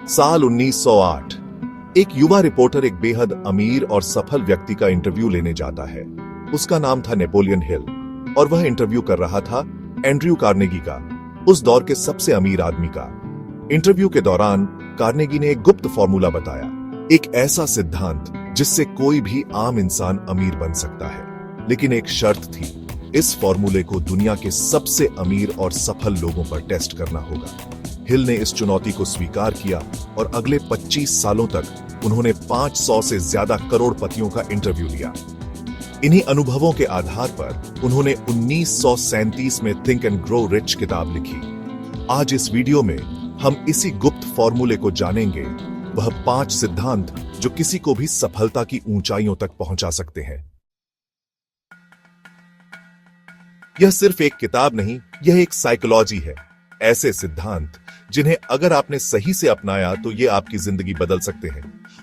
साल 1908 एक युवा रिपोर्टर एक बेहद अमीर और सफल व्यक्ति का इंटरव्यू लेने जाता है। उसका नाम था नेपोलियन हिल और वह इंटरव्यू कर रहा था एंड्रयू कार्नेगी का, उस दौर के सबसे अमीर आदमी का। इंटरव्यू के दौरान कार्नेगी ने एक गुप्त फॉर्मूला बताया, एक ऐसा सिद्धांत जिससे कोई भी आम इंसान अमीर बन सकता है, लेकिन एक शर्त थी, इस फॉर्मूले को दुनिया के सबसे अमीर और सफल लोगों पर टेस्ट करना होगा। हिल ने इस चुनौती को स्वीकार किया और अगले 25 सालों तक उन्होंने 500 से ज्यादा करोड़पतियों का इंटरव्यू लिया। इन्हीं अनुभवों के आधार पर उन्होंने 1937 में थिंक एंड ग्रो रिच किताब लिखी। आज इस वीडियो में हम इसी गुप्त फॉर्मूले को जानेंगे, वह 5 सिद्धांत जो किसी को भी सफलता की ऊंचाइयों तक पहुंचा सकते हैं। यह सिर्फ एक किताब नहीं, यह एक साइकोलॉजी है। ऐसे सिद्धांत जिन्हें अगर आपने सही से अपनाया तो ये आपकी जिंदगी बदल सकते हैं।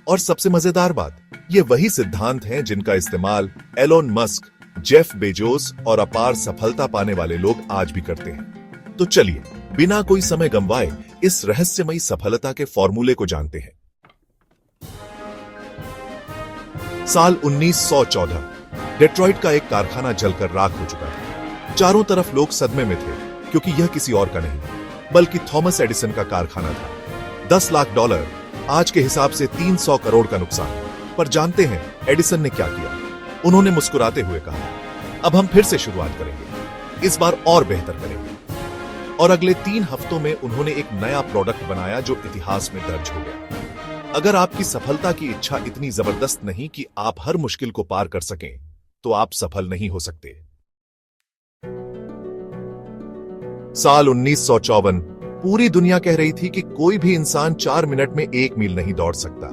और सबसे मजेदार बात, ये वही सिद्धांत हैं जिनका इस्तेमाल एलोन मस्क, जेफ बेजोस और अपार सफलता पाने वाले लोग आज भी करते हैं। तो चलिए बिना कोई समय गंवाए इस रहस्यमयी सफलता के फॉर्मूले को जानते हैं। साल 1914 डेट्रॉइट का एक कारखाना जलकर राख हो चुका था। चारों तरफ लोग सदमे में थे, क्योंकि यह किसी और का नहीं बल्कि थॉमस एडिसन का कारखाना था। $10 लाख, आज के हिसाब से 300 करोड़ का नुकसान। पर जानते हैं एडिसन ने क्या किया? उन्होंने मुस्कुराते हुए कहा, अब हम फिर से शुरुआत करेंगे, इस बार और बेहतर करेंगे। और अगले 3 हफ्तों में उन्होंने एक नया प्रोडक्ट बनाया जो इतिहास में दर्ज हो गया। अगर आपकी सफलता की इच्छा इतनी जबरदस्त नहीं कि आप हर मुश्किल को पार कर सकें, तो आप सफल नहीं हो सकते। साल 1954 पूरी दुनिया कह रही थी कि कोई भी इंसान 4 मिनट में 1 मील नहीं दौड़ सकता।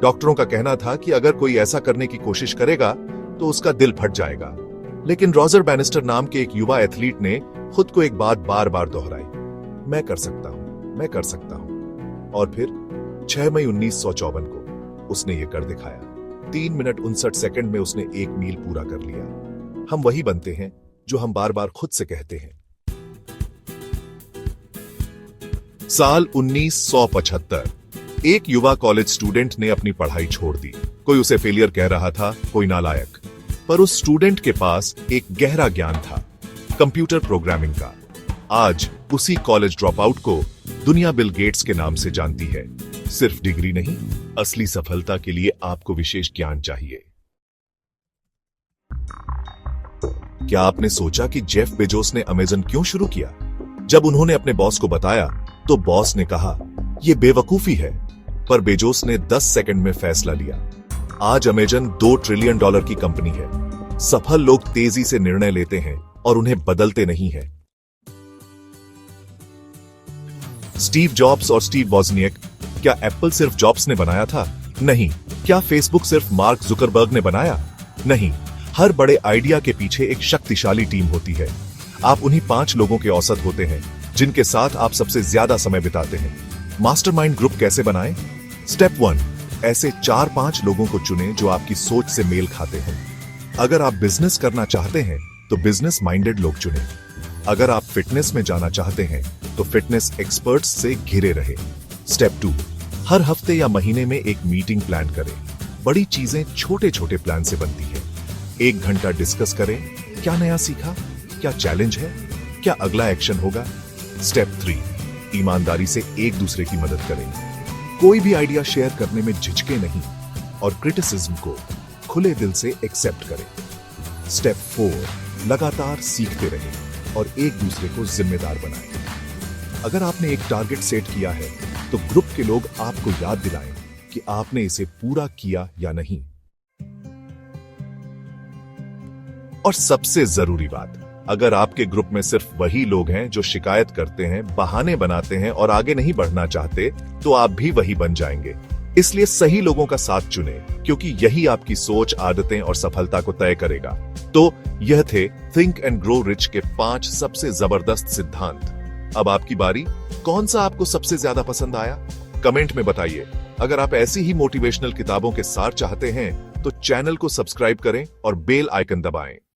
डॉक्टरों का कहना था कि अगर कोई ऐसा करने की कोशिश करेगा तो उसका दिल फट जाएगा। लेकिन रॉजर बैनिस्टर नाम के एक युवा एथलीट ने खुद को एक बात बार बार दोहराई, मैं कर सकता हूं, मैं कर सकता हूं। और फिर 6 मई 1954 को उसने ये कर दिखाया। 3 मिनट 59 सेकंड में उसने 1 मील पूरा कर लिया। हम वही बनते हैं जो हम बार बार खुद से कहते हैं। साल 1975 एक युवा कॉलेज स्टूडेंट ने अपनी पढ़ाई छोड़ दी। कोई उसे फेलियर कह रहा था, कोई नालायक, पर उस स्टूडेंट के पास एक गहरा ज्ञान था, कंप्यूटर प्रोग्रामिंग का। आज उसी कॉलेज ड्रॉप आउट को दुनिया बिल गेट्स के नाम से जानती है। सिर्फ डिग्री नहीं, असली सफलता के लिए आपको विशेष ज्ञान चाहिए। क्या आपने सोचा कि जेफ बेजोस ने अमेज़न क्यों शुरू किया? जब उन्होंने अपने बॉस को बताया तो बॉस ने कहा, यह बेवकूफी है, पर बेजोस ने 10 सेकंड में फैसला लिया। आज अमेज़न $2 ट्रिलियन की कंपनी है। सफल लोग तेजी से निर्णय लेते हैं और उन्हें बदलते नहीं हैं। स्टीव जॉब्स और स्टीव वॉजनियक, क्या एप्पल सिर्फ जॉब्स ने बनाया था? नहीं। क्या फेसबुक सिर्फ मार्क जुकरबर्ग ने बनाया? नहीं। हर बड़े आइडिया के पीछे एक शक्तिशाली टीम होती है। आप उन्हीं 5 लोगों के औसत होते हैं जिनके साथ आप सबसे ज्यादा समय बिताते हैं। मास्टरमाइंड ग्रुप कैसे बनाएं? स्टेप 1, ऐसे 4-5 लोगों को चुनें जो आपकी सोच से मेल खाते हैं। अगर आप बिजनेस करना चाहते हैं तो बिजनेस माइंडेड लोग चुनें। अगर आप फिटनेस में जाना चाहते हैं तो फिटनेस एक्सपर्ट्स से घिरे रहे। स्टेप 2, हर हफ्ते या महीने में एक मीटिंग प्लान करें। बड़ी चीजें छोटे छोटे प्लान से बनती है। 1 घंटा डिस्कस करें, क्या नया सीखा, क्या चैलेंज है, क्या अगला एक्शन होगा। स्टेप 3, ईमानदारी से एक दूसरे की मदद करें। कोई भी आइडिया शेयर करने में झिझके नहीं और क्रिटिसिज्म को खुले दिल से एक्सेप्ट करें। स्टेप 4, लगातार सीखते रहें और एक दूसरे को जिम्मेदार बनाएं। अगर आपने एक टारगेट सेट किया है तो ग्रुप के लोग आपको याद दिलाएं कि आपने इसे पूरा किया या नहीं। और सबसे जरूरी बात, अगर आपके ग्रुप में सिर्फ वही लोग हैं जो शिकायत करते हैं, बहाने बनाते हैं और आगे नहीं बढ़ना चाहते, तो आप भी वही बन जाएंगे। इसलिए सही लोगों का साथ चुनें, क्योंकि यही आपकी सोच, आदतें और सफलता को तय करेगा। तो यह थे थिंक एंड ग्रो रिच के 5 सबसे जबरदस्त सिद्धांत। अब आपकी बारी। कौन सा आपको सबसे ज्यादा पसंद आया? कमेंट में बताइए। अगर आप ऐसी ही मोटिवेशनल किताबों के सार चाहते हैं तो चैनल को सब्सक्राइब करें और बेल आइकन दबाएं।